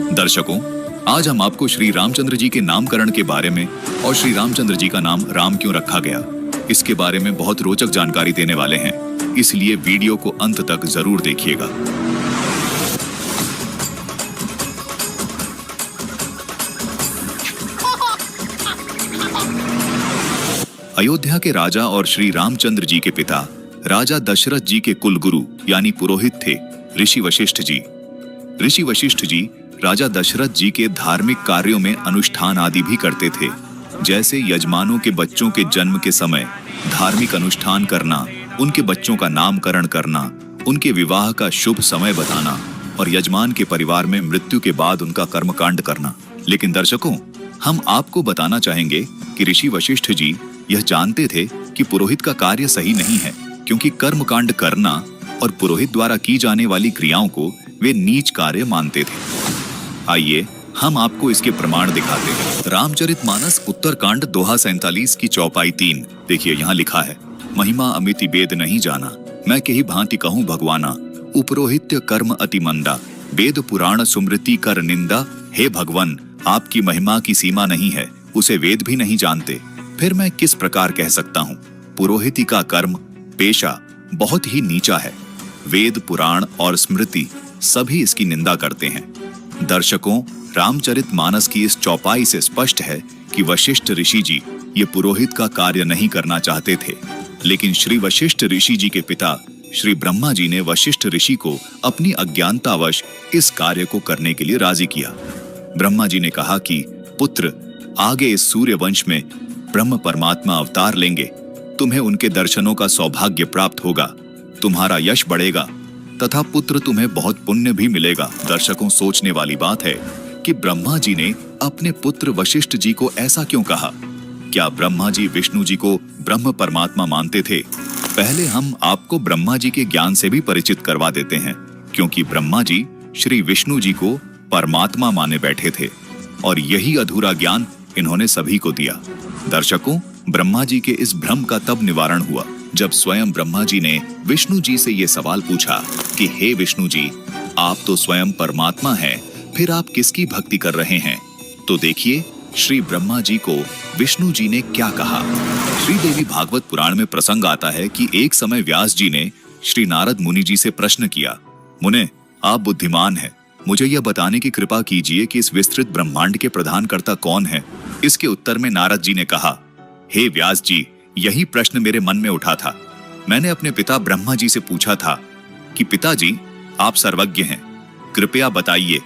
दर्शकों, आज हम आपको श्री रामचंद्र जी के नामकरण के बारे में और श्री रामचंद्र जी का नाम राम क्यों रखा गया, इसके बारे में बहुत रोचक जानकारी देने वाले हैं। इसलिए वीडियो को अंत तक जरूर देखिएगा। अयोध्या के राजा और श्री रामचंद्र जी के पिता राजा दशरथ जी के कुलगुरु यानी पुरोहित थे ऋषि वशिष्ठ जी। ऋषि वशिष्ठ जी राजा दशरथ जी के धार्मिक कार्यों में अनुष्ठान आदि भी करते थे, जैसे यजमानों के बच्चों के जन्म के समय धार्मिक अनुष्ठान करना, उनके बच्चों का नामकरण करना, उनके विवाह का शुभ समय बताना और यजमान के परिवार में मृत्यु के बाद उनका कर्मकांड करना। लेकिन दर्शकों, हम आपको बताना चाहेंगे कि ऋषि वशिष्ठ जी यह जानते थे कि पुरोहित का कार्य सही नहीं है, क्योंकि कर्मकांड करना और पुरोहित द्वारा की जाने वाली क्रियाओं को वे नीच कार्य मानते थे। आइए हम आपको इसके प्रमाण दिखाते हैं। रामचरितमानस उत्तरकांड दोहा 47 की चौपाई 3। देखिए, यहाँ लिखा है, महिमा अमिति वेद नहीं जाना, मैं कही भांति कहूँ भगवाना, उपरोहित्य कर्म अति मंदा, वेद पुराण सुमृति कर निंदा, हे भगवान आपकी महिमा की सीमा नहीं है, उसे वेद भी नहीं जानते, फिर मैं किस प्रकार कह सकता हूँ। पुरोहिती का कर्म पेशा बहुत ही नीचा है, वेद पुराण और स्मृति सभी इसकी निंदा करते हैं। दर्शकों, रामचरितमानस की इस चौपाई से स्पष्ट है कि वशिष्ठ ऋषि जी ये पुरोहित का कार्य नहीं करना चाहते थे, लेकिन श्री वशिष्ठ ऋषि जी के पिता श्री ब्रह्मा जी ने वशिष्ठ ऋषि को अपनी अज्ञानतावश इस कार्य को करने के लिए राजी किया। ब्रह्मा जी ने कहा कि पुत्र, आगे इस सूर्य वंश में ब्रह्म परमात्मा अवतार लेंगे, तुम्हें उनके दर्शनों का सौभाग्य प्राप्त होगा, तुम्हारा यश बढ़ेगा तथा पुत्र तुम्हें बहुत पुण्य भी मिलेगा। दर्शकों, सोचने वाली बात है कि ब्रह्मा जी ने अपने पुत्र वशिष्ठ जी को ऐसा क्यों कहा। क्या ब्रह्मा जी विष्णु जी को ब्रह्म परमात्मा मानते थे? पहले हम आपको ब्रह्मा जी के ज्ञान से भी परिचित करवा देते हैं, क्योंकि ब्रह्मा जी श्री विष्णु जी को परमात्मा माने बैठे थे और यही अधूरा ज्ञान इन्होंने सभी को दिया। दर्शकों, ब्रह्मा जी के इस भ्रम का तब निवारण हुआ जब स्वयं ब्रह्मा जी ने विष्णु जी से ये सवाल पूछा कि हे विष्णु जी, आप तो स्वयं परमात्मा हैं, फिर आप किसकी भक्ति कर रहे हैं? तो देखिए श्री ब्रह्मा जी को विष्णु जी ने क्या कहा। श्री देवी भागवत पुराण में प्रसंग आता है कि एक समय व्यास जी ने श्री नारद मुनि जी से प्रश्न किया, मुने, आप बुद्धिमान हैं, मुझे यह बताने की कृपा कीजिए कि इस विस्तृत ब्रह्मांड के प्रधानकर्ता कौन है? इसके उत्तर में नारद जी ने कहा, हे व्यास जी, यही प्रश्न मेरे मन में उठा था। मैंने अपने पिता ब्रह्मा जी से पूछा था कि पिताजी, आप सर्वज्ञ हैं, कृपया बताइए